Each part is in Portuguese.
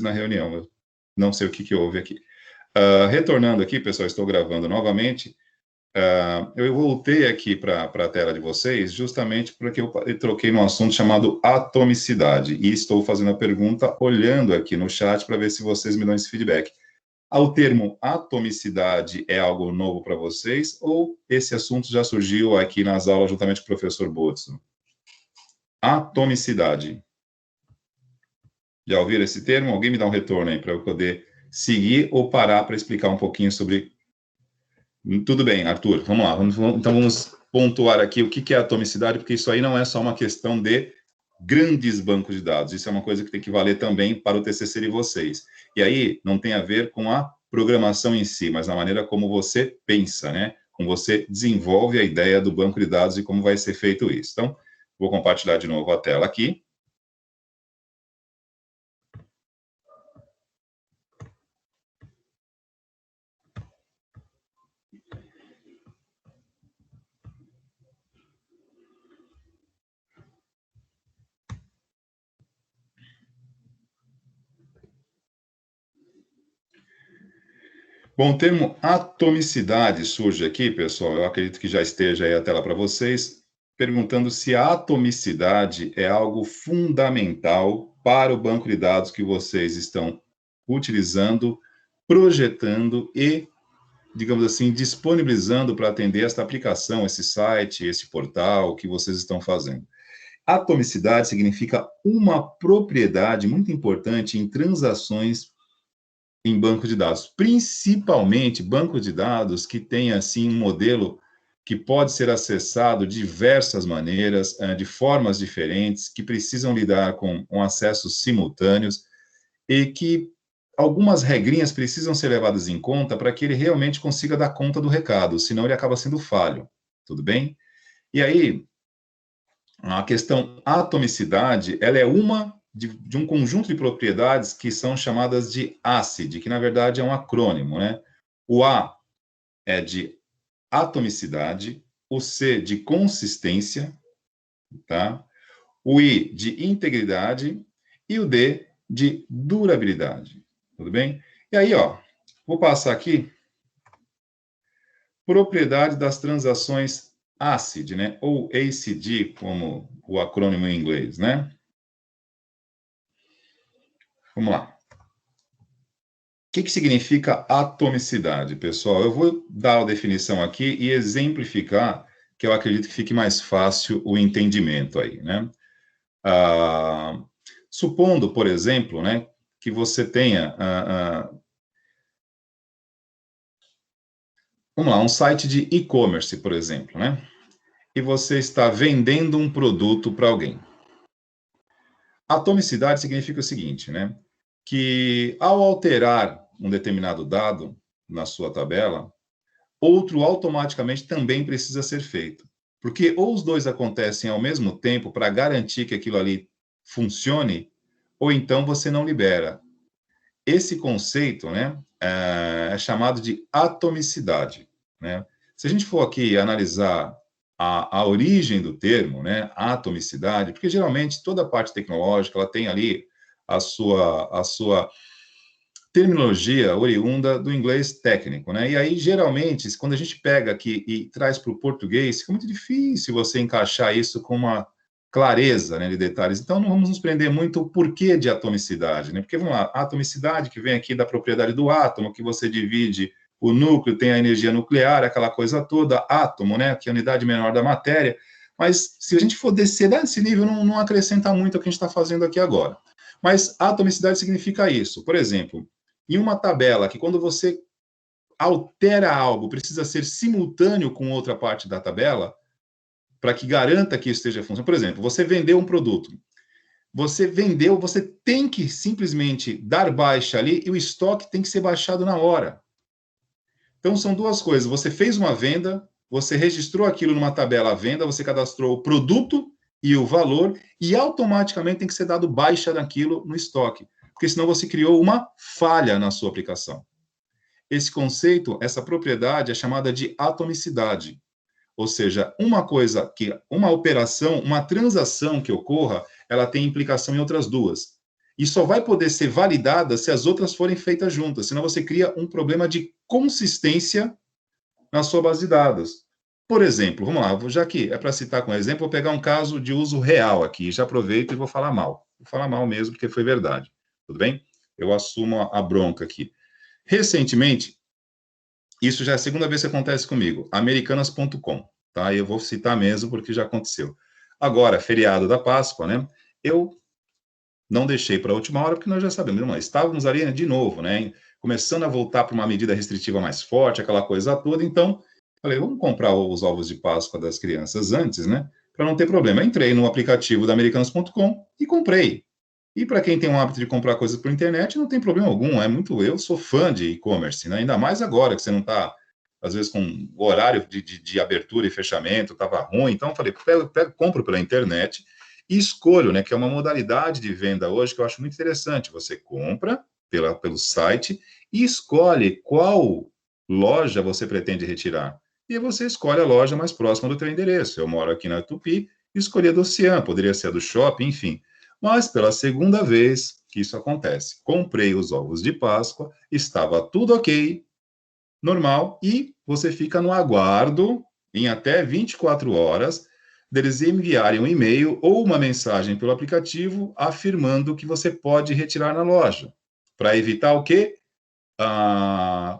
na reunião. Eu não sei o que houve aqui. Retornando aqui, pessoal, estou gravando novamente. Eu voltei aqui para a tela de vocês justamente porque eu troquei num assunto chamado atomicidade e estou fazendo a pergunta olhando aqui no chat para ver se vocês me dão esse feedback. O termo atomicidade é algo novo para vocês ou esse assunto já surgiu aqui nas aulas juntamente com o professor Botso? Atomicidade. Já ouviram esse termo? Alguém me dá um retorno aí para eu poder seguir ou parar para explicar um pouquinho sobre... Tudo bem, Arthur, vamos lá. Então vamos pontuar aqui o que é atomicidade, porque isso aí não é só uma questão de grandes bancos de dados, isso é uma coisa que tem que valer também para o TCC de vocês. E aí não tem a ver com a programação em si, mas na maneira como você pensa, né? Como você desenvolve a ideia do banco de dados e como vai ser feito isso. Então, vou compartilhar de novo a tela aqui. Bom, o termo atomicidade surge aqui, pessoal, eu acredito que já esteja aí a tela para vocês, perguntando se a atomicidade é algo fundamental para o banco de dados que vocês estão utilizando, projetando e, digamos assim, disponibilizando para atender esta aplicação, esse site, esse portal que vocês estão fazendo. Atomicidade significa uma propriedade muito importante em transações em banco de dados, principalmente banco de dados que tem, assim, um modelo que pode ser acessado de diversas maneiras, de formas diferentes, que precisam lidar com acessos simultâneos e que algumas regrinhas precisam ser levadas em conta para que ele realmente consiga dar conta do recado, senão ele acaba sendo falho, tudo bem? E aí, a questão atomicidade, ela é uma de um conjunto de propriedades que são chamadas de ACID, que na verdade é um acrônimo, né? O A é de atomicidade, o C de consistência, tá? O I de integridade e o D de durabilidade, tudo bem? E aí, ó, vou passar aqui propriedade das transações ACID, né? Ou ACD, como o acrônimo em inglês, né? Vamos lá. O que significa atomicidade, pessoal? Eu vou dar a definição aqui e exemplificar, que eu acredito que fique mais fácil o entendimento aí, né? Supondo, por exemplo, né, que você tenha, vamos lá, um site de e-commerce, por exemplo, né? E você está vendendo um produto para alguém. Atomicidade significa o seguinte, né? Que ao alterar um determinado dado na sua tabela, outro automaticamente também precisa ser feito. Porque ou os dois acontecem ao mesmo tempo para garantir que aquilo ali funcione, ou então você não libera. Esse conceito, né, é chamado de atomicidade, né? Se a gente for aqui analisar a origem do termo, né, atomicidade, porque geralmente toda a parte tecnológica ela tem ali a sua terminologia oriunda do inglês técnico, né? E aí, geralmente, quando a gente pega aqui e traz para o português, fica muito difícil você encaixar isso com uma clareza, né, de detalhes. Então, não vamos nos prender muito o porquê de atomicidade, né? Porque, vamos lá, a atomicidade que vem aqui da propriedade do átomo, que você divide o núcleo, tem a energia nuclear, aquela coisa toda, átomo, né, que é a unidade menor da matéria. Mas, se a gente for descer nesse nível, não acrescenta muito o que a gente está fazendo aqui agora. Mas atomicidade significa isso. Por exemplo, em uma tabela que quando você altera algo, precisa ser simultâneo com outra parte da tabela, para que garanta que isso esteja funcionando. Por exemplo, você vendeu um produto. Você vendeu, você tem que simplesmente dar baixa ali e o estoque tem que ser baixado na hora. Então, são duas coisas. Você fez uma venda, você registrou aquilo numa tabela à venda, você cadastrou o produto e o valor, e automaticamente tem que ser dado baixa daquilo no estoque, porque senão você criou uma falha na sua aplicação. Esse conceito, essa propriedade é chamada de atomicidade. Ou seja, uma operação, uma transação que ocorra, ela tem implicação em outras duas. e só vai poder ser validada se as outras forem feitas juntas, senão você cria um problema de consistência na sua base de dados. Por exemplo, vamos lá, já que é para citar com exemplo, vou pegar um caso de uso real aqui, já aproveito e vou falar mal. Vou falar mal mesmo, porque foi verdade. Tudo bem? Eu assumo a bronca aqui. Recentemente, isso já é a segunda vez que acontece comigo, americanas.com, tá? Eu vou citar mesmo porque já aconteceu. Agora, feriado da Páscoa, né? Eu não deixei para a última hora, porque nós já sabemos, não, estávamos ali de novo, né? Começando a voltar para uma medida restritiva mais forte, aquela coisa toda, então, falei, vamos comprar os ovos de Páscoa das crianças antes, né? Para não ter problema. Entrei no aplicativo da americanas.com e comprei. E para quem tem um hábito de comprar coisas por internet, não tem problema algum. Eu sou fã de e-commerce, né? Ainda mais agora que você não está, às vezes, com o horário de abertura e fechamento, estava ruim. Então, eu falei, compro pela internet e escolho, né? Que é uma modalidade de venda hoje que eu acho muito interessante. Você compra pelo site e escolhe qual loja você pretende retirar. E você escolhe a loja mais próxima do teu endereço. Eu moro aqui na Tupi, escolhi a do Ocean, poderia ser a do shopping, enfim. Mas pela segunda vez que isso acontece. Comprei os ovos de Páscoa, estava tudo ok, normal, e você fica no aguardo em até 24 horas deles enviarem um e-mail ou uma mensagem pelo aplicativo afirmando que você pode retirar na loja. Para evitar o quê?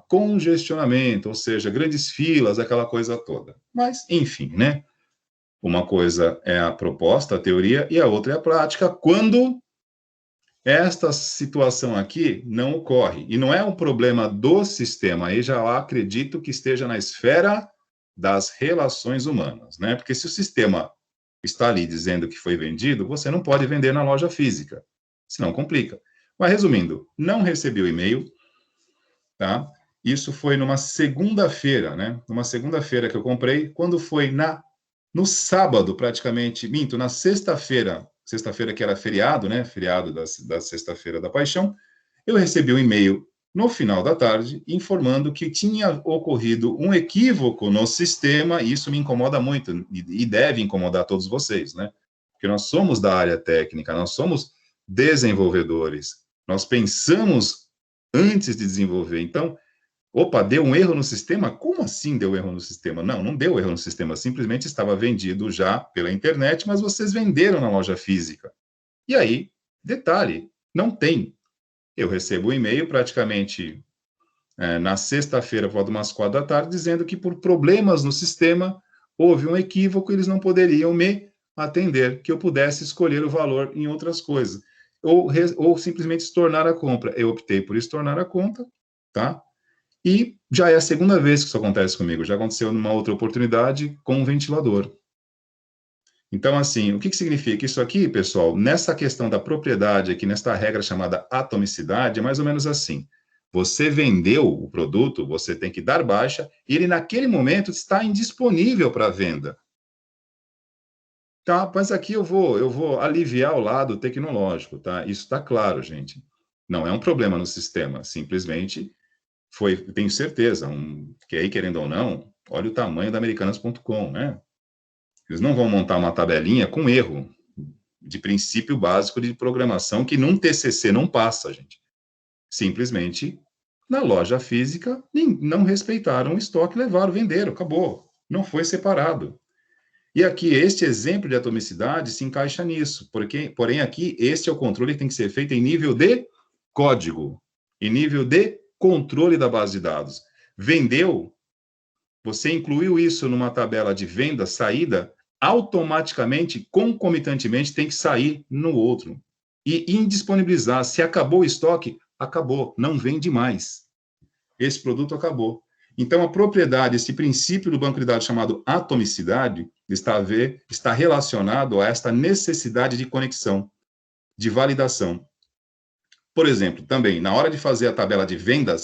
Congestionamento, ou seja, grandes filas, aquela coisa toda. Mas, enfim, né? Uma coisa é a proposta, a teoria, e a outra é a prática, quando esta situação aqui não ocorre. E não é um problema do sistema, aí já acredito que esteja na esfera das relações humanas, né? Porque se o sistema está ali dizendo que foi vendido, você não pode vender na loja física, senão complica. Mas resumindo, não recebi o e-mail, tá? Isso foi numa segunda-feira, né? Numa segunda-feira que eu comprei, quando foi no sábado, praticamente, minto, na sexta-feira que era feriado, né? Feriado da Sexta-feira da Paixão, eu recebi um e-mail no final da tarde informando que tinha ocorrido um equívoco no sistema, e isso me incomoda muito, e deve incomodar todos vocês, né? Porque nós somos da área técnica, nós somos desenvolvedores, nós pensamos antes de desenvolver. Então, opa, deu um erro no sistema? Como assim deu erro no sistema? Não, não deu erro no sistema, simplesmente estava vendido já pela internet, mas vocês venderam na loja física. E aí, detalhe, não tem. Eu recebo um e-mail praticamente na sexta-feira, por volta de umas 4 da tarde, dizendo que por problemas no sistema houve um equívoco, eles não poderiam me atender, que eu pudesse escolher o valor em outras coisas. Ou simplesmente estornar a compra. Eu optei por estornar a conta, tá? E já é a segunda vez que isso acontece comigo. Já aconteceu numa outra oportunidade com um ventilador. Então, assim, o que significa isso aqui, pessoal? Nessa questão da propriedade aqui, nesta regra chamada atomicidade, é mais ou menos assim. Você vendeu o produto, você tem que dar baixa, e ele naquele momento está indisponível para venda. Tá, mas aqui eu vou aliviar o lado tecnológico, tá? Isso está claro, gente. Não é um problema no sistema, simplesmente tenho certeza, que aí, querendo ou não, olha o tamanho da Americanas.com, né? Eles não vão montar uma tabelinha com erro de princípio básico de programação que num TCC não passa, gente. Simplesmente, na loja física, não respeitaram o estoque, levaram, venderam, acabou. Não foi separado. E aqui, este exemplo de atomicidade se encaixa nisso, porém aqui, este é o controle que tem que ser feito em nível de código, em nível de controle da base de dados. Vendeu, você incluiu isso numa tabela de venda, saída, automaticamente, concomitantemente, tem que sair no outro. E indisponibilizar. Se acabou o estoque, acabou, não vende mais. Esse produto acabou. Então, a propriedade, esse princípio do banco de dados chamado atomicidade, está relacionado a esta necessidade de conexão, de validação. Por exemplo, também, na hora de fazer a tabela de vendas,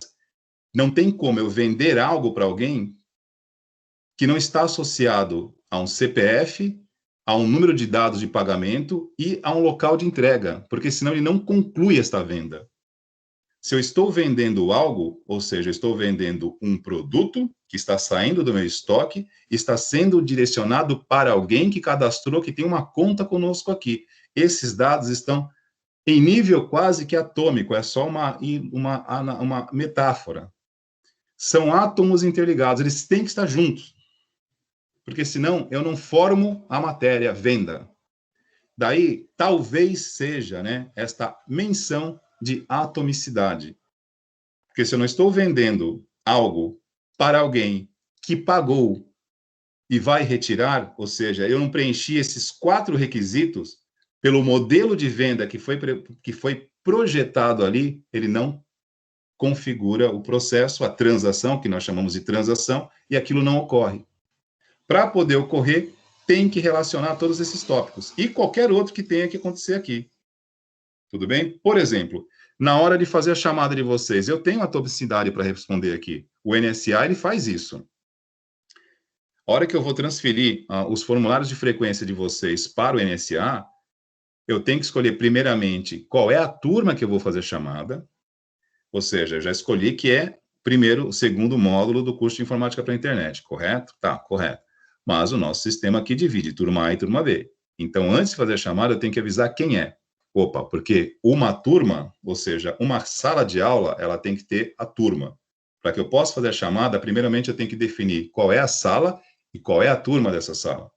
não tem como eu vender algo para alguém que não está associado a um CPF, a um número de dados de pagamento e a um local de entrega, porque senão ele não conclui esta venda. Se eu estou vendendo algo, ou seja, eu estou vendendo um produto que está saindo do meu estoque, está sendo direcionado para alguém que cadastrou, que tem uma conta conosco aqui. Esses dados estão em nível quase que atômico, é só uma metáfora. São átomos interligados, eles têm que estar juntos, porque senão eu não formo a matéria, venda. Daí, talvez seja, né, esta menção de atomicidade. Porque se eu não estou vendendo algo para alguém que pagou e vai retirar, ou seja, eu não preenchi esses 4 requisitos, pelo modelo de venda que foi projetado ali, ele não configura o processo, a transação, que nós chamamos de transação, e aquilo não ocorre. Para poder ocorrer, tem que relacionar todos esses tópicos e qualquer outro que tenha que acontecer aqui. Tudo bem? Por exemplo, na hora de fazer a chamada de vocês, eu tenho a toxicidade para responder aqui. O NSA, ele faz isso. A hora que eu vou transferir os formulários de frequência de vocês para o NSA, eu tenho que escolher primeiramente qual é a turma que eu vou fazer a chamada, ou seja, eu já escolhi que é o segundo módulo do curso de informática para a internet, correto? Tá, correto. Mas o nosso sistema aqui divide turma A e turma B. Então, antes de fazer a chamada, eu tenho que avisar quem é. Opa, porque uma turma, ou seja, uma sala de aula, ela tem que ter a turma. Para que eu possa fazer a chamada, primeiramente eu tenho que definir qual é a sala e qual é a turma dessa sala.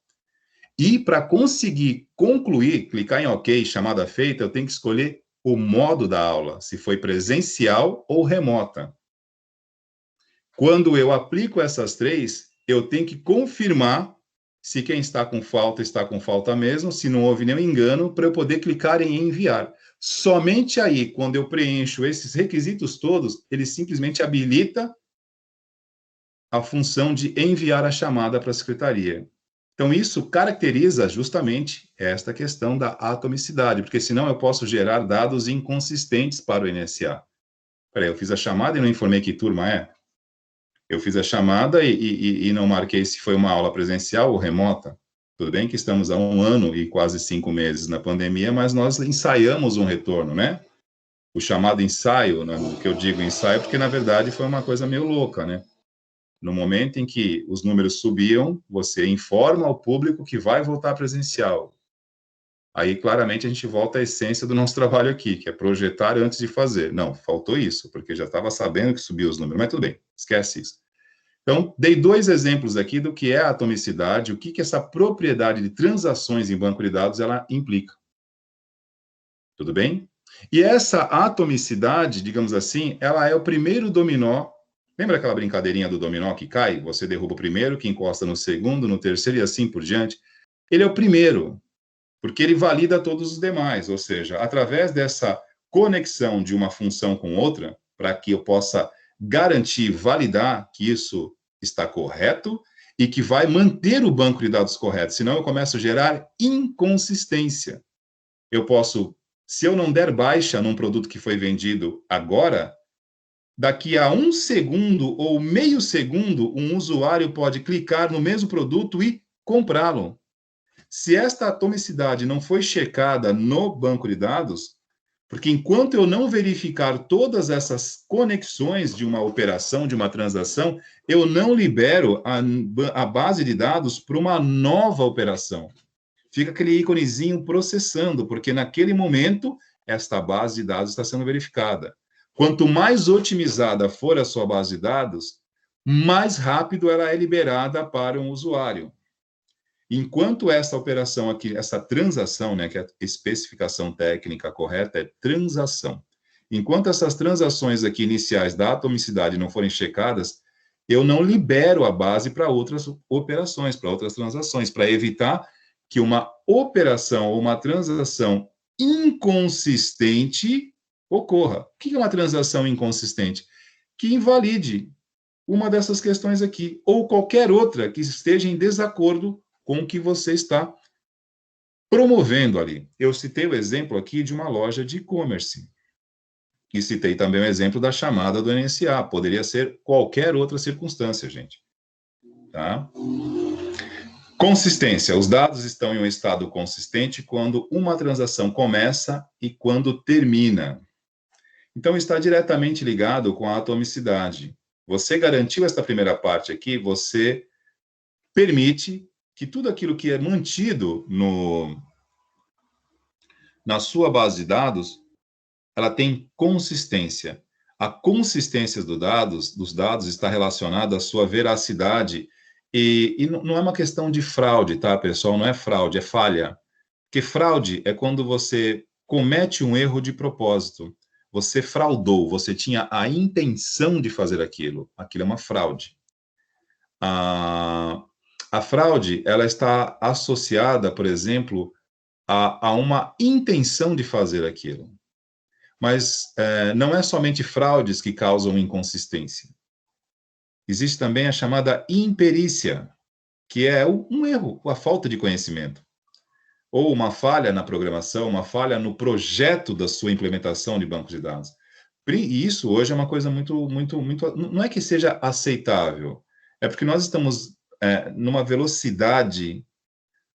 E para conseguir concluir, clicar em OK, chamada feita, eu tenho que escolher o modo da aula, se foi presencial ou remota. Quando eu aplico essas 3, eu tenho que confirmar se quem está com falta mesmo, se não houve nenhum engano, para eu poder clicar em enviar. Somente aí, quando eu preencho esses requisitos todos, ele simplesmente habilita a função de enviar a chamada para a secretaria. Então, isso caracteriza justamente esta questão da atomicidade, porque senão eu posso gerar dados inconsistentes para o NSA. Peraí, eu fiz a chamada e não informei que turma é? Eu fiz a chamada e não marquei se foi uma aula presencial ou remota. Tudo bem que estamos há 1 ano e quase 5 meses na pandemia, mas nós ensaiamos um retorno, né? O chamado ensaio, né, o que eu digo ensaio, porque na verdade foi uma coisa meio louca, né? No momento em que os números subiam, você informa ao público que vai voltar presencial. Aí, claramente, a gente volta à essência do nosso trabalho aqui, que é projetar antes de fazer. Não, faltou isso, porque já estava sabendo que subiu os números, mas tudo bem, esquece isso. Então, dei 2 exemplos aqui do que é a atomicidade, o que essa propriedade de transações em banco de dados ela implica. Tudo bem? E essa atomicidade, digamos assim, ela é o primeiro dominó. Lembra aquela brincadeirinha do dominó que cai? Você derruba o primeiro, que encosta no segundo, no terceiro e assim por diante. Ele é o primeiro, porque ele valida todos os demais, ou seja, através dessa conexão de uma função com outra, para que eu possa garantir, validar que isso está correto e que vai manter o banco de dados correto, senão eu começo a gerar inconsistência. Eu posso, se eu não der baixa num produto que foi vendido agora, daqui a 1 segundo ou meio segundo, um usuário pode clicar no mesmo produto e comprá-lo. Se esta atomicidade não foi checada no banco de dados, porque enquanto eu não verificar todas essas conexões de uma operação, de uma transação, eu não libero a base de dados para uma nova operação. Fica aquele íconezinho processando, porque naquele momento esta base de dados está sendo verificada. Quanto mais otimizada for a sua base de dados, mais rápido ela é liberada para um usuário. Enquanto essa operação aqui, essa transação, né, que a especificação técnica correta é transação. Enquanto essas transações aqui iniciais da atomicidade não forem checadas, eu não libero a base para outras operações, para outras transações, para evitar que uma operação ou uma transação inconsistente ocorra. O que é uma transação inconsistente? Que invalide uma dessas questões aqui, ou qualquer outra que esteja em desacordo com o que você está promovendo ali. Eu citei o exemplo aqui de uma loja de e-commerce. E citei também o exemplo da chamada do NSA. Poderia ser qualquer outra circunstância, gente. Tá? Consistência. Os dados estão em um estado consistente quando uma transação começa e quando termina. Então, está diretamente ligado com a atomicidade. Você garantiu esta primeira parte aqui, você permite que tudo aquilo que é mantido na sua base de dados, ela tem consistência. A consistência dos dados está relacionada à sua veracidade. E não é uma questão de fraude, tá, pessoal? Não é fraude, é falha. Porque fraude é quando você comete um erro de propósito. Você fraudou, você tinha a intenção de fazer aquilo. Aquilo é uma fraude. A fraude, ela está associada, por exemplo, a uma intenção de fazer aquilo. Mas não é somente fraudes que causam inconsistência. Existe também a chamada imperícia, que é um erro, a falta de conhecimento. Ou uma falha na programação, uma falha no projeto da sua implementação de banco de dados. E isso hoje é uma coisa muito, muito, muito. Não é que seja aceitável, é porque nós estamos numa velocidade,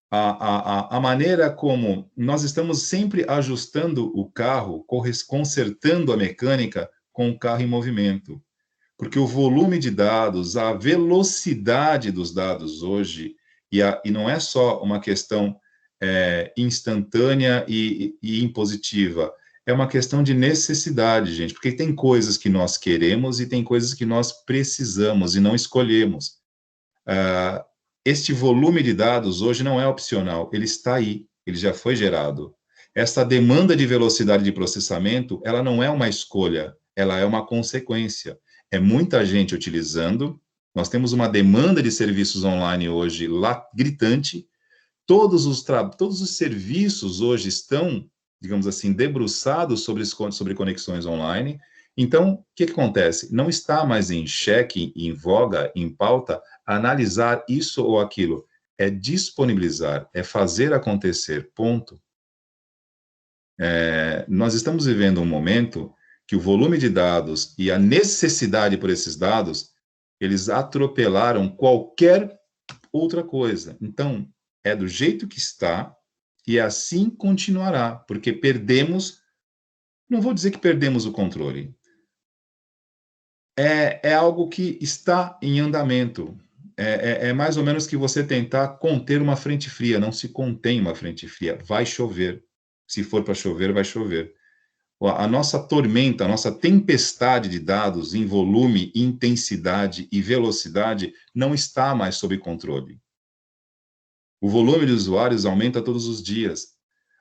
a maneira como nós estamos sempre ajustando o carro, consertando a mecânica com o carro em movimento. Porque o volume de dados, a velocidade dos dados hoje, e não é só uma questão instantânea e impositiva, é uma questão de necessidade, gente, porque tem coisas que nós queremos e tem coisas que nós precisamos e não escolhemos. Este volume de dados hoje não é opcional, ele está aí, ele já foi gerado. Essa demanda de velocidade de processamento, ela não é uma escolha, ela é uma consequência. É muita gente utilizando, nós temos uma demanda de serviços online hoje lá gritante, todos os serviços hoje estão, digamos assim, debruçados sobre conexões online. Então, o que acontece? Não está mais em xeque, em voga, em pauta, analisar isso ou aquilo. É disponibilizar, é fazer acontecer, ponto. Nós estamos vivendo um momento que o volume de dados e a necessidade por esses dados, eles atropelaram qualquer outra coisa. Então, é do jeito que está e assim continuará, porque perdemos, não vou dizer que perdemos o controle, é algo que está em andamento. É mais ou menos que você tentar conter uma frente fria. Não se contém uma frente fria. Vai chover. Se for para chover, vai chover. A nossa tormenta, a nossa tempestade de dados em volume, intensidade e velocidade não está mais sob controle. O volume de usuários aumenta todos os dias.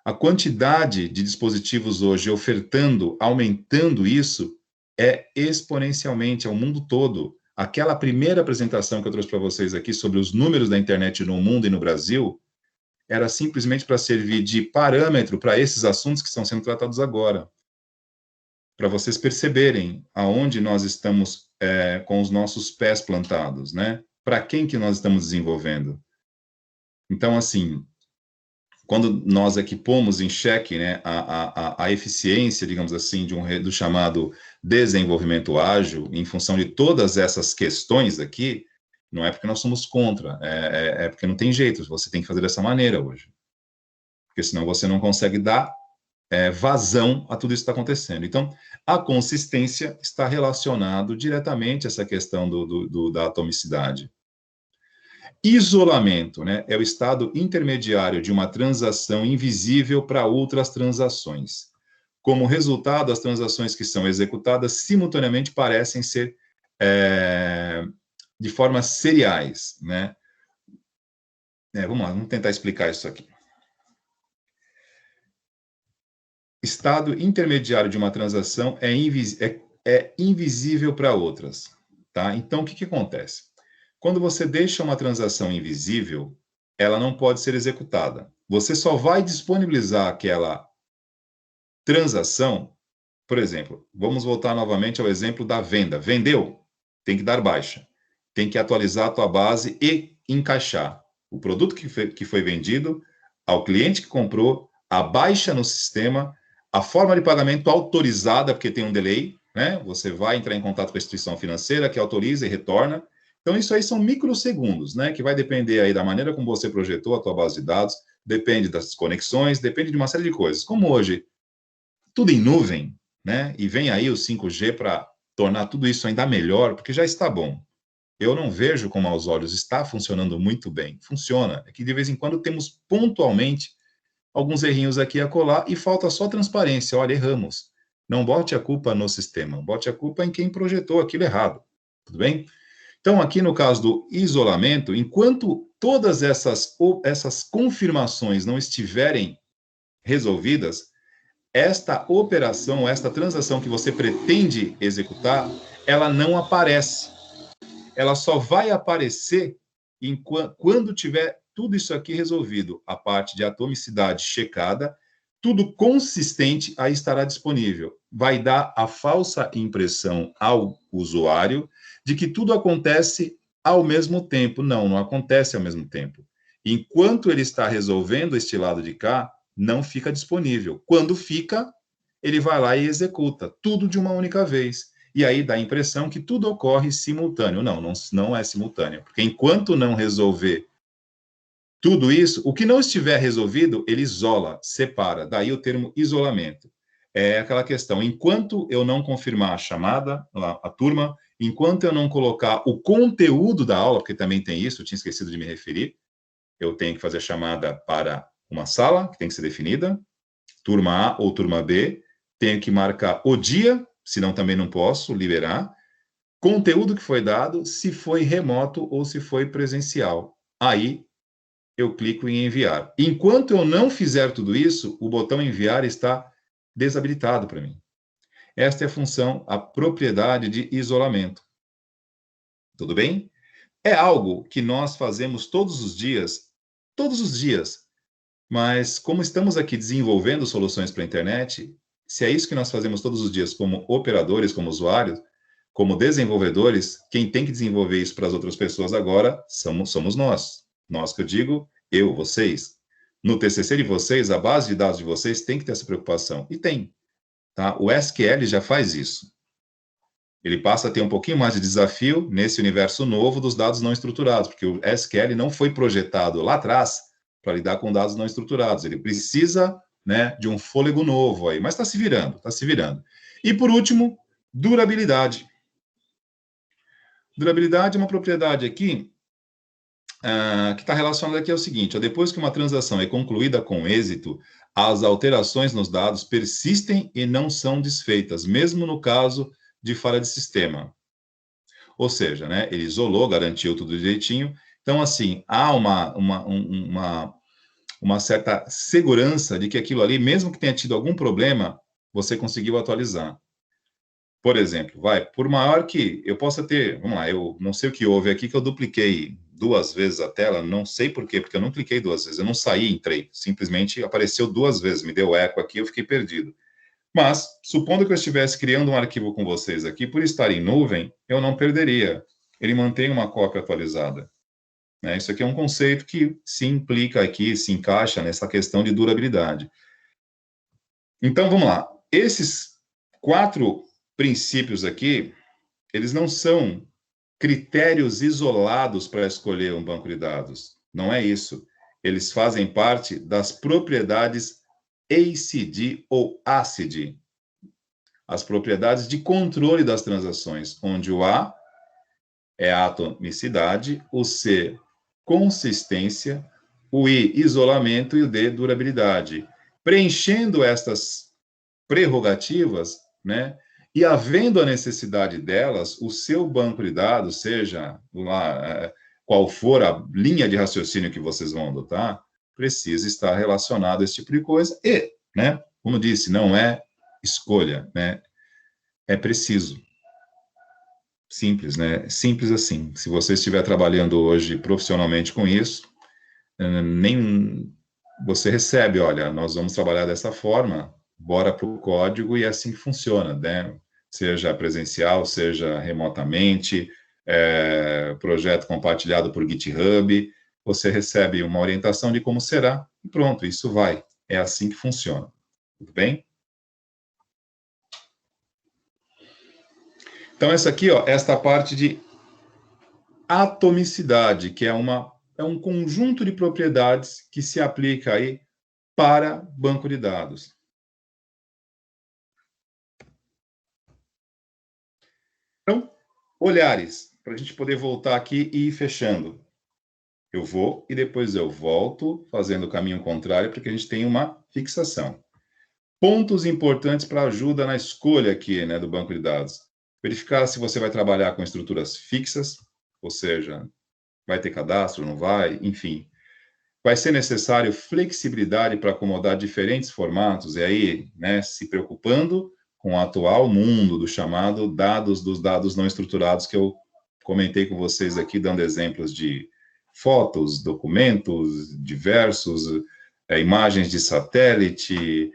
A quantidade de dispositivos hoje ofertando, aumentando isso, é exponencialmente ao mundo todo. Aquela primeira apresentação que eu trouxe para vocês aqui sobre os números da internet no mundo e no Brasil, era simplesmente para servir de parâmetro para esses assuntos que estão sendo tratados agora. Para vocês perceberem aonde nós estamos com os nossos pés plantados, né? Para quem que nós estamos desenvolvendo. Então, assim, quando nós aqui pomos em xeque, né, a eficiência, digamos assim, do chamado desenvolvimento ágil, em função de todas essas questões aqui, não é porque nós somos contra, é porque não tem jeito, você tem que fazer dessa maneira hoje. Porque senão você não consegue dar vazão a tudo isso que está acontecendo. Então, a consistência está relacionado diretamente a essa questão da atomicidade. Isolamento, né, é o estado intermediário de uma transação invisível para outras transações. Como resultado, as transações que são executadas simultaneamente parecem ser de formas seriais, né? Vamos lá, vamos tentar explicar isso aqui. Estado intermediário de uma transação é invisível para outras, tá? Então, o que acontece? Quando você deixa uma transação invisível, ela não pode ser executada. Você só vai disponibilizar aquela transação, por exemplo, vamos voltar novamente ao exemplo da venda. Vendeu? Tem que dar baixa. Tem que atualizar a tua base e encaixar o produto que foi vendido ao cliente que comprou, a baixa no sistema, a forma de pagamento autorizada, porque tem um delay, né? Você vai entrar em contato com a instituição financeira que autoriza e retorna. Então, isso aí são microsegundos, né? Que vai depender aí da maneira como você projetou a tua base de dados, depende das conexões, depende de uma série de coisas. Como hoje, tudo em nuvem, né? E vem aí o 5G para tornar tudo isso ainda melhor, porque já está bom. Eu não vejo com maus olhos, está funcionando muito bem. Funciona. É que de vez em quando temos pontualmente alguns errinhos aqui a colar, e falta só transparência. Olha, erramos. Não bote a culpa no sistema, bote a culpa em quem projetou aquilo errado. Tudo bem? Então, aqui no caso do isolamento, enquanto todas essas confirmações não estiverem resolvidas, esta operação, esta transação que você pretende executar, ela não aparece. Ela só vai aparecer quando tiver tudo isso aqui resolvido. A parte de atomicidade checada, tudo consistente, aí estará disponível. Vai dar a falsa impressão ao usuário de que tudo acontece ao mesmo tempo. Não, não acontece ao mesmo tempo. Enquanto ele está resolvendo este lado de cá, não fica disponível. Quando fica, ele vai lá e executa tudo de uma única vez. E aí dá a impressão que tudo ocorre simultâneo. Não é simultâneo, porque enquanto não resolver tudo isso, o que não estiver resolvido, ele isola, separa. Daí o termo isolamento. É aquela questão, enquanto eu não confirmar a chamada, a turma, enquanto eu não colocar o conteúdo da aula, porque também tem isso, eu tinha esquecido de me referir, eu tenho que fazer a chamada para uma sala, que tem que ser definida, turma A ou turma B, tenho que marcar o dia, senão também não posso liberar, conteúdo que foi dado, se foi remoto ou se foi presencial. Aí eu clico em enviar. Enquanto eu não fizer tudo isso, o botão enviar está desabilitado para mim. Esta é a função, a propriedade de isolamento. Tudo bem? É algo que nós fazemos todos os dias, mas como estamos aqui desenvolvendo soluções para a internet, se é isso que nós fazemos todos os dias como operadores, como usuários, como desenvolvedores, quem tem que desenvolver isso para as outras pessoas agora somos nós. Nós que eu digo, eu, vocês. No TCC de vocês, a base de dados de vocês tem que ter essa preocupação. E tem. Tá? O SQL já faz isso. Ele passa a ter um pouquinho mais de desafio nesse universo novo dos dados não estruturados, porque o SQL não foi projetado lá atrás para lidar com dados não estruturados. Ele precisa, né, de um fôlego novo aí, mas está se virando, está se virando. E por último, durabilidade. Durabilidade é uma propriedade aqui que está relacionada aqui ao seguinte: depois que uma transação é concluída com êxito, as alterações nos dados persistem e não são desfeitas, mesmo no caso de falha de sistema. Ou seja, né, ele isolou, garantiu tudo direitinho. Então, assim, há uma certa segurança de que aquilo ali, mesmo que tenha tido algum problema, você conseguiu atualizar. Por exemplo, por maior que eu possa ter, vamos lá, eu não sei o que houve aqui, que eu dupliquei 2 vezes a tela, não sei por quê, porque eu não cliquei 2 vezes, eu não saí e entrei, simplesmente apareceu 2 vezes, me deu eco aqui, eu fiquei perdido. Mas, supondo que eu estivesse criando um arquivo com vocês aqui, por estar em nuvem, eu não perderia. Ele mantém uma cópia atualizada. Né? Isso aqui é um conceito que se implica aqui, se encaixa nessa questão de durabilidade. Então, vamos lá. Esses 4 princípios aqui, eles não são critérios isolados para escolher um banco de dados. Não é isso. Eles fazem parte das propriedades ACD ou ACID, as propriedades de controle das transações, onde o A é a atomicidade, o C, consistência, o I, isolamento e o D, durabilidade. Preenchendo estas prerrogativas, né, e havendo a necessidade delas, o seu banco de dados, seja lá, qual for a linha de raciocínio que vocês vão adotar, precisa estar relacionado a esse tipo de coisa e, né, como disse, não é escolha, né, é preciso. Simples, né? Simples assim. Se você estiver trabalhando hoje profissionalmente com isso, nem você recebe, olha, nós vamos trabalhar dessa forma, bora para o código e é assim que funciona, né? Seja presencial, seja remotamente, projeto compartilhado por GitHub, você recebe uma orientação de como será e pronto, isso vai. É assim que funciona. Tudo bem? Então, essa aqui, ó, esta parte de atomicidade, que é um conjunto de propriedades que se aplica aí para banco de dados. Então, olhares, para a gente poder voltar aqui e ir fechando. Eu vou e depois eu volto, fazendo o caminho contrário, porque a gente tem uma fixação. Pontos importantes para ajuda na escolha aqui, né, do banco de dados. Verificar se você vai trabalhar com estruturas fixas, ou seja, vai ter cadastro, não vai, enfim. Vai ser necessário flexibilidade para acomodar diferentes formatos, e aí, né, se preocupando com o atual mundo do chamado dos dados não estruturados, que eu comentei com vocês aqui, dando exemplos de fotos, documentos diversos, imagens de satélite,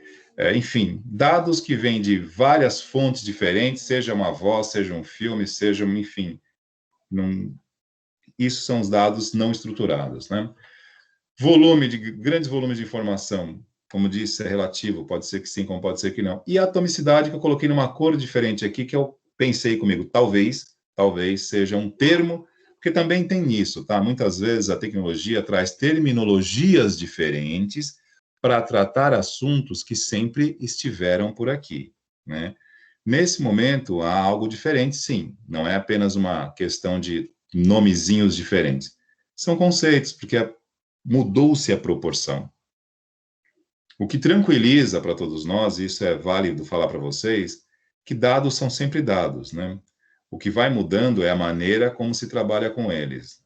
enfim, dados que vêm de várias fontes diferentes, seja uma voz, seja um filme, seja, enfim, isso são os dados não estruturados, né? Grandes volumes de informação, como disse, é relativo, pode ser que sim, como pode ser que não. E a atomicidade, que eu coloquei numa cor diferente aqui, que eu pensei comigo, talvez seja um termo, porque também tem isso, tá? Muitas vezes a tecnologia traz terminologias diferentes para tratar assuntos que sempre estiveram por aqui, né? Nesse momento, há algo diferente, sim. Não é apenas uma questão de nomezinhos diferentes. São conceitos, porque mudou-se a proporção. O que tranquiliza para todos nós, e isso é válido falar para vocês, que dados são sempre dados, né? O que vai mudando é a maneira como se trabalha com eles.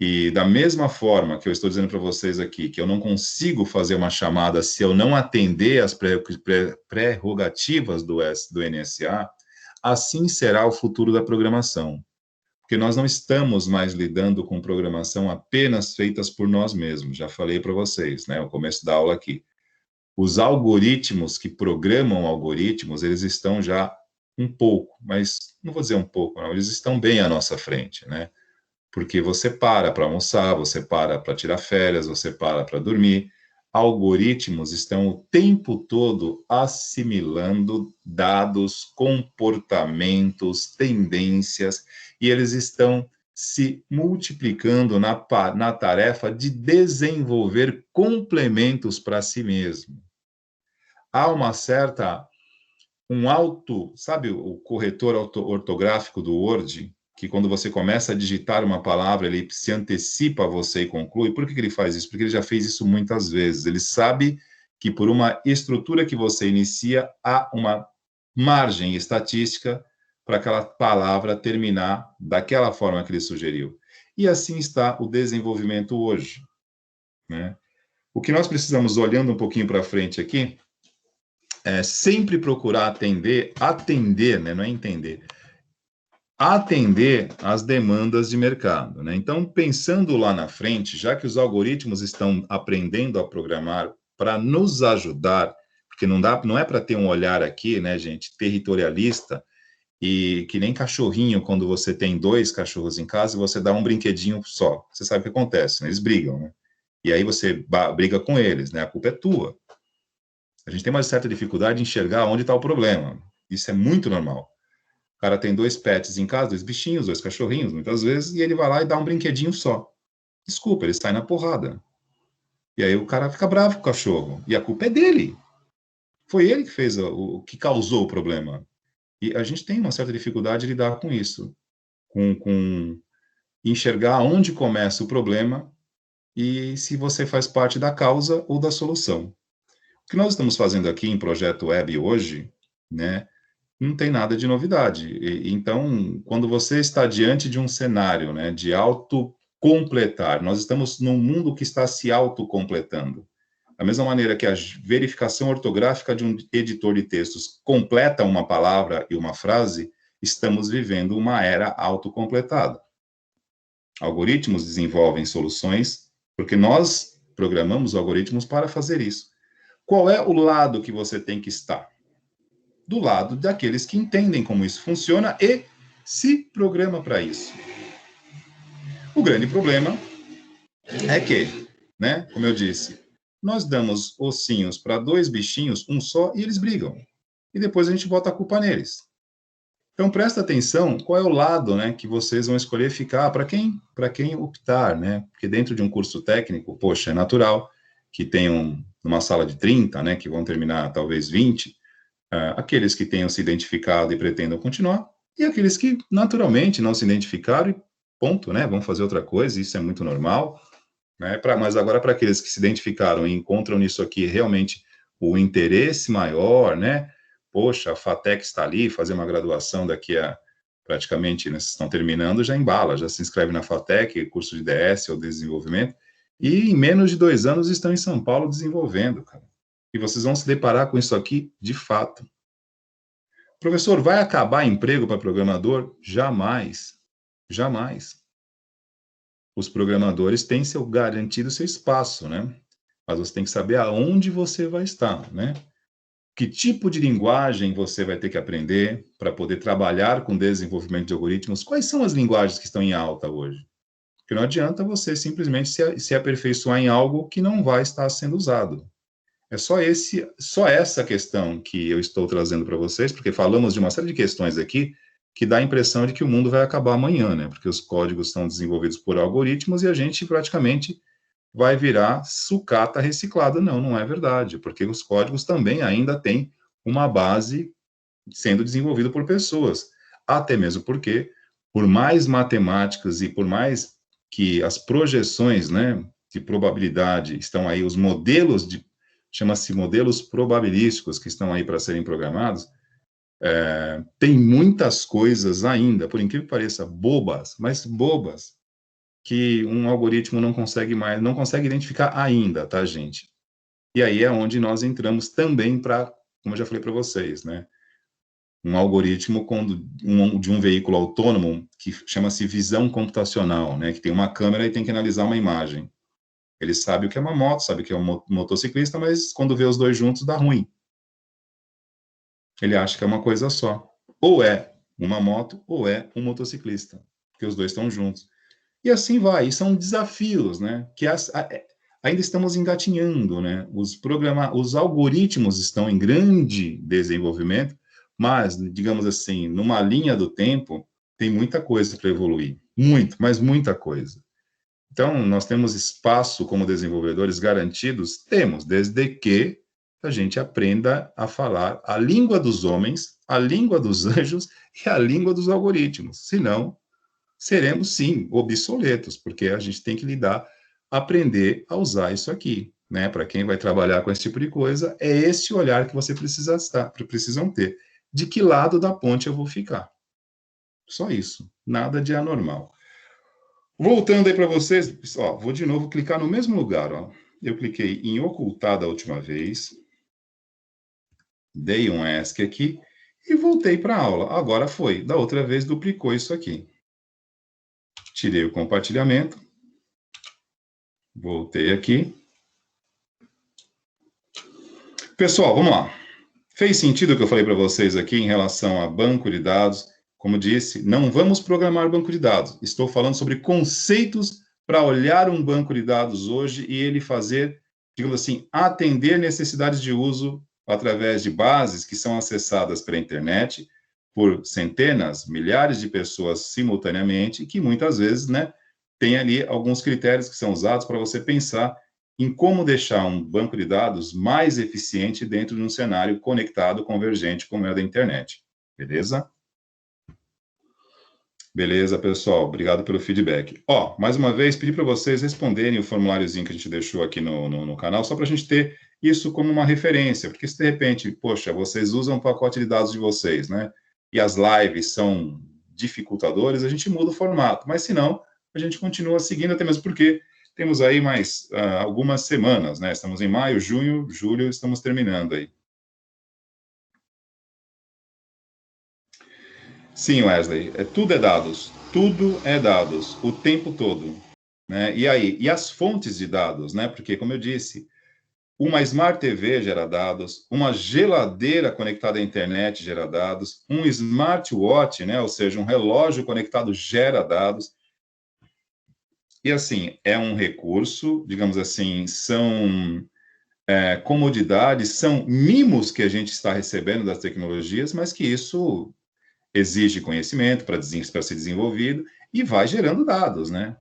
E da mesma forma que eu estou dizendo para vocês aqui, que eu não consigo fazer uma chamada se eu não atender às prerrogativas do NSA, assim será o futuro da programação. Porque nós não estamos mais lidando com programação apenas feitas por nós mesmos. Já falei para vocês, né, no começo da aula aqui. Os algoritmos que programam algoritmos, eles estão já um pouco, mas não vou dizer um pouco, não, eles estão bem à nossa frente, né? Porque você para almoçar, você para tirar férias, você para dormir. Algoritmos estão o tempo todo assimilando dados, comportamentos, tendências, e eles estão se multiplicando na tarefa de desenvolver complementos para si mesmo. Há sabe o corretor ortográfico do Word, que quando você começa a digitar uma palavra, ele se antecipa a você e conclui. Por que ele faz isso? Porque ele já fez isso muitas vezes. Ele sabe que por uma estrutura que você inicia, há uma margem estatística para aquela palavra terminar daquela forma que ele sugeriu. E assim está o desenvolvimento hoje, né? O que nós precisamos, olhando um pouquinho para frente aqui, é sempre procurar atender, né? Não é entender, atender às demandas de mercado, né? Então, pensando lá na frente, já que os algoritmos estão aprendendo a programar para nos ajudar, porque não é para ter um olhar aqui, né, gente, territorialista, e que nem cachorrinho, quando você tem 2 cachorros em casa e você dá um brinquedinho só. Você sabe o que acontece, né? Eles brigam, né? E aí você briga com eles, né? A culpa é tua. A gente tem uma certa dificuldade de enxergar onde está o problema. Isso é muito normal. O cara tem 2 pets em casa, 2 bichinhos, 2 cachorrinhos, muitas vezes, e ele vai lá e dá um brinquedinho só. Desculpa, ele sai na porrada. E aí o cara fica bravo com o cachorro. E a culpa é dele. Foi ele que fez o que causou o problema. E a gente tem uma certa dificuldade de lidar com isso. Com enxergar onde começa o problema e se você faz parte da causa ou da solução. O que nós estamos fazendo aqui em Projeto Web hoje, né, não tem nada de novidade. Então, quando você está diante de um cenário, né, de autocompletar, nós estamos num mundo que está se autocompletando. Da mesma maneira que a verificação ortográfica de um editor de textos completa uma palavra e uma frase, estamos vivendo uma era autocompletada. Algoritmos desenvolvem soluções porque nós programamos algoritmos para fazer isso. Qual é o lado que você tem que estar? Do lado daqueles que entendem como isso funciona e se programa para isso. O grande problema é que, né, como eu disse, nós damos ossinhos para 2 bichinhos, um só, e eles brigam. E depois a gente bota a culpa neles. Então presta atenção qual é o lado, né, que vocês vão escolher ficar, para quem optar, né? Porque dentro de um curso técnico, poxa, é natural que tenham uma sala de 30, né, que vão terminar talvez 20, aqueles que tenham se identificado e pretendam continuar, e aqueles que naturalmente não se identificaram ponto, né? Vão fazer outra coisa, isso é muito normal, né? Mas agora, para aqueles que se identificaram e encontram nisso aqui realmente o interesse maior, né? Poxa, a FATEC está ali, fazer uma graduação daqui a praticamente, né, vocês estão terminando, já embala, já se inscreve na FATEC, curso de DS ou desenvolvimento, e em menos de 2 anos estão em São Paulo desenvolvendo, cara. E vocês vão se deparar com isso aqui de fato. Professor, vai acabar emprego para programador? Jamais. Jamais. Os programadores têm garantido seu espaço, né? Mas você tem que saber aonde você vai estar, né? Que tipo de linguagem você vai ter que aprender para poder trabalhar com desenvolvimento de algoritmos? Quais são as linguagens que estão em alta hoje? Porque não adianta você simplesmente se aperfeiçoar em algo que não vai estar sendo usado. É só essa questão que eu estou trazendo para vocês, porque falamos de uma série de questões aqui que dá a impressão de que o mundo vai acabar amanhã, né? Porque os códigos são desenvolvidos por algoritmos e a gente praticamente vai virar sucata reciclada. Não, não é verdade, porque os códigos também ainda têm uma base sendo desenvolvida por pessoas. Até mesmo porque, por mais matemáticas e por mais que as projeções, né, de probabilidade estão aí, os modelos chama-se modelos probabilísticos que estão aí para serem programados, tem muitas coisas ainda, por incrível que pareça, bobas, mas bobas, que um algoritmo não consegue identificar ainda, tá, gente? E aí é onde nós entramos também para, como eu já falei para vocês, né? Um algoritmo de um veículo autônomo que chama-se visão computacional, né? Que tem uma câmera e tem que analisar uma imagem. Ele sabe o que é uma moto, sabe o que é um motociclista, mas quando vê os dois juntos dá ruim. Ele acha que é uma coisa só. Ou é uma moto ou é um motociclista, porque os dois estão juntos. E assim vai, e são desafios, né? Que ainda estamos engatinhando, né? Os algoritmos estão em grande desenvolvimento, mas, digamos assim, numa linha do tempo, tem muita coisa para evoluir. Muito, mas muita coisa. Então, nós temos espaço como desenvolvedores garantidos? Temos, desde que a gente aprenda a falar a língua dos homens, a língua dos anjos e a língua dos algoritmos. Senão, seremos sim obsoletos, porque a gente tem que aprender a usar isso aqui, né? Para quem vai trabalhar com esse tipo de coisa, é esse olhar que você precisam ter. De que lado da ponte eu vou ficar? Só isso, nada de anormal. Voltando aí para vocês, ó, vou de novo clicar no mesmo lugar, ó. Eu cliquei em ocultar da última vez, dei um ESC aqui e voltei para a aula. Agora foi, da outra vez duplicou isso aqui. Tirei o compartilhamento, voltei aqui. Pessoal, vamos lá. Fez sentido o que eu falei para vocês aqui em relação a banco de dados? Como disse, não vamos programar banco de dados. Estou falando sobre conceitos para olhar um banco de dados hoje e ele fazer, digamos assim, atender necessidades de uso através de bases que são acessadas pela internet por centenas, milhares de pessoas simultaneamente, e que muitas vezes, né, tem ali alguns critérios que são usados para você pensar em como deixar um banco de dados mais eficiente dentro de um cenário conectado, convergente, como é o da internet. Beleza? Beleza, pessoal. Obrigado pelo feedback. Ó, mais uma vez, pedi para vocês responderem o formuláriozinho que a gente deixou aqui no canal, só para a gente ter isso como uma referência, porque se de repente, poxa, vocês usam o pacote de dados de vocês, né? E as lives são dificultadores, a gente muda o formato. Mas se não, a gente continua seguindo, até mesmo porque temos aí mais algumas semanas, né? Estamos em maio, junho, julho, estamos terminando aí. Sim, Wesley, tudo é dados, o tempo todo, né? E aí, e as fontes de dados, né? Porque, como eu disse, uma Smart TV gera dados, uma geladeira conectada à internet gera dados, um smartwatch, né? Ou seja, um relógio conectado gera dados. E assim, é um recurso, digamos assim, são comodidades, são mimos que a gente está recebendo das tecnologias, mas que isso exige conhecimento para ser desenvolvido e vai gerando dados, né?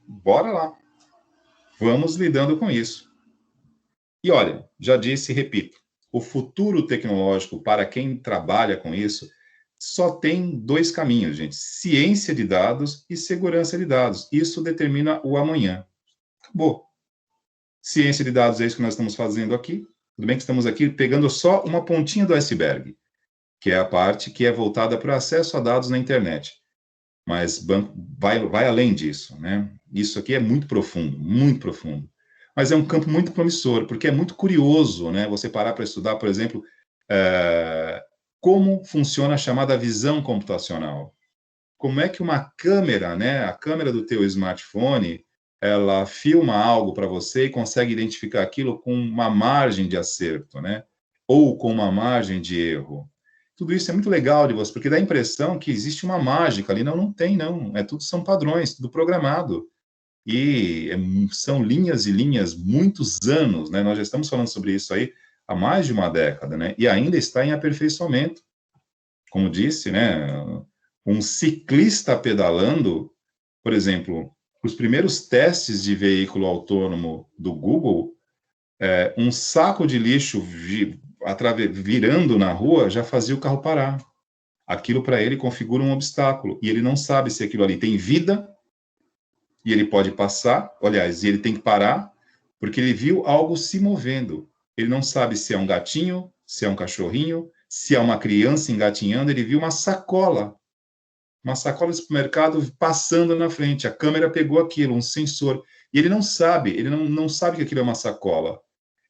Bora lá. Vamos lidando com isso. E olha, já disse e repito, o futuro tecnológico para quem trabalha com isso só tem dois caminhos, gente: ciência de dados e segurança de dados. Isso determina o amanhã. Acabou. Ciência de dados é isso que nós estamos fazendo aqui. Tudo bem que estamos aqui pegando só uma pontinha do iceberg, que é a parte que é voltada para o acesso a dados na internet. Mas banco vai além disso, né? Isso aqui é muito profundo, muito profundo. Mas é um campo muito promissor, porque é muito curioso, né? Você parar para estudar, por exemplo, como funciona a chamada visão computacional. Como é que uma câmera, né? A câmera do teu smartphone, ela filma algo para você e consegue identificar aquilo com uma margem de acerto, né? Ou com uma margem de erro. Tudo isso é muito legal de você, porque dá a impressão que existe uma mágica ali. Não, não tem, não. É tudo, são padrões, tudo programado. E são linhas e linhas, muitos anos, né? Nós já estamos falando sobre isso aí há mais de uma década, né? E ainda está em aperfeiçoamento. Como disse, né? Um ciclista pedalando, por exemplo, os primeiros testes de veículo autônomo do Google, um saco de lixo virando na rua já fazia o carro parar. Aquilo para ele configura um obstáculo e ele não sabe se aquilo ali tem vida e ele pode passar, aliás, e ele tem que parar porque ele viu algo se movendo. Ele não sabe se é um gatinho, se é um cachorrinho, se é uma criança engatinhando. Ele viu uma sacola de supermercado passando na frente. A câmera pegou aquilo, um sensor. E ele não sabe, não sabe que aquilo é uma sacola.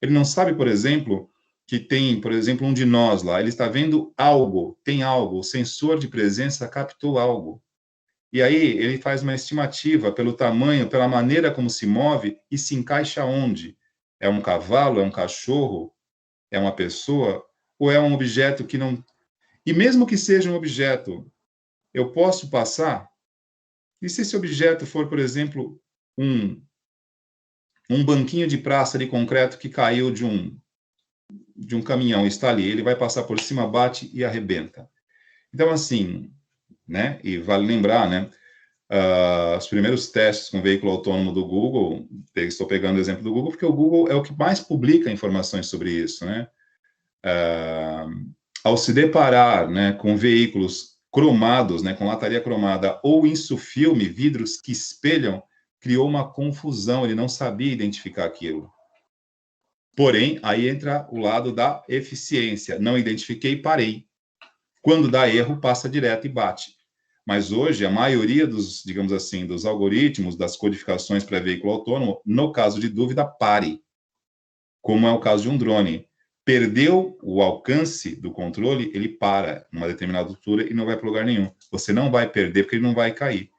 Ele não sabe, por exemplo, que tem, por exemplo, um de nós lá, ele está vendo algo, tem algo, o sensor de presença captou algo. E aí ele faz uma estimativa pelo tamanho, pela maneira como se move e se encaixa onde. É um cavalo, é um cachorro, é uma pessoa, ou é um objeto que não... E mesmo que seja um objeto, eu posso passar? E se esse objeto for, por exemplo, um banquinho de praça de concreto que caiu de um caminhão, está ali, ele vai passar por cima, bate e arrebenta. Então, assim, né? E vale lembrar, né? Os primeiros testes com veículo autônomo do Google, estou pegando o exemplo do Google, porque o Google é o que mais publica informações sobre isso, né? Ao se deparar, né, com veículos cromados, né, com lataria cromada ou insufilme, vidros que espelham, criou uma confusão, ele não sabia identificar aquilo. Porém, aí entra o lado da eficiência. Não identifiquei, parei. Quando dá erro, passa direto e bate. Mas hoje, a maioria dos, digamos assim, dos algoritmos, das codificações para veículo autônomo, no caso de dúvida, pare. Como é o caso de um drone. Perdeu o alcance do controle, ele para numa determinada altura e não vai para lugar nenhum. Você não vai perder porque ele não vai cair.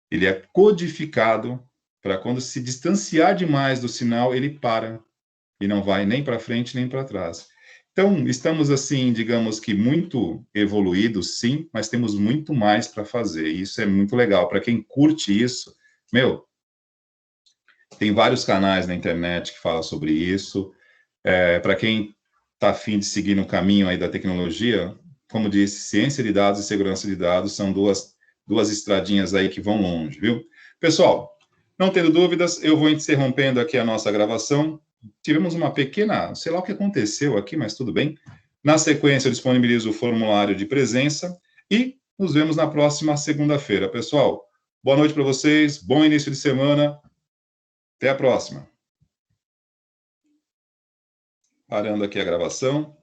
Ele é codificado para quando se distanciar demais do sinal, ele para e não vai nem para frente nem para trás. Então, estamos assim, digamos que muito evoluídos, sim, mas temos muito mais para fazer. E isso é muito legal. Para quem curte isso, meu, tem vários canais na internet que falam sobre isso. Para quem está afim de seguir no caminho aí da tecnologia, como disse, ciência de dados e segurança de dados são duas estradinhas aí que vão longe, viu? Pessoal, não tendo dúvidas, eu vou interrompendo aqui a nossa gravação. Tivemos uma pequena, sei lá o que aconteceu aqui, mas tudo bem. Na sequência, eu disponibilizo o formulário de presença e nos vemos na próxima segunda-feira. Pessoal, boa noite para vocês, bom início de semana. Até a próxima. Parando aqui a gravação.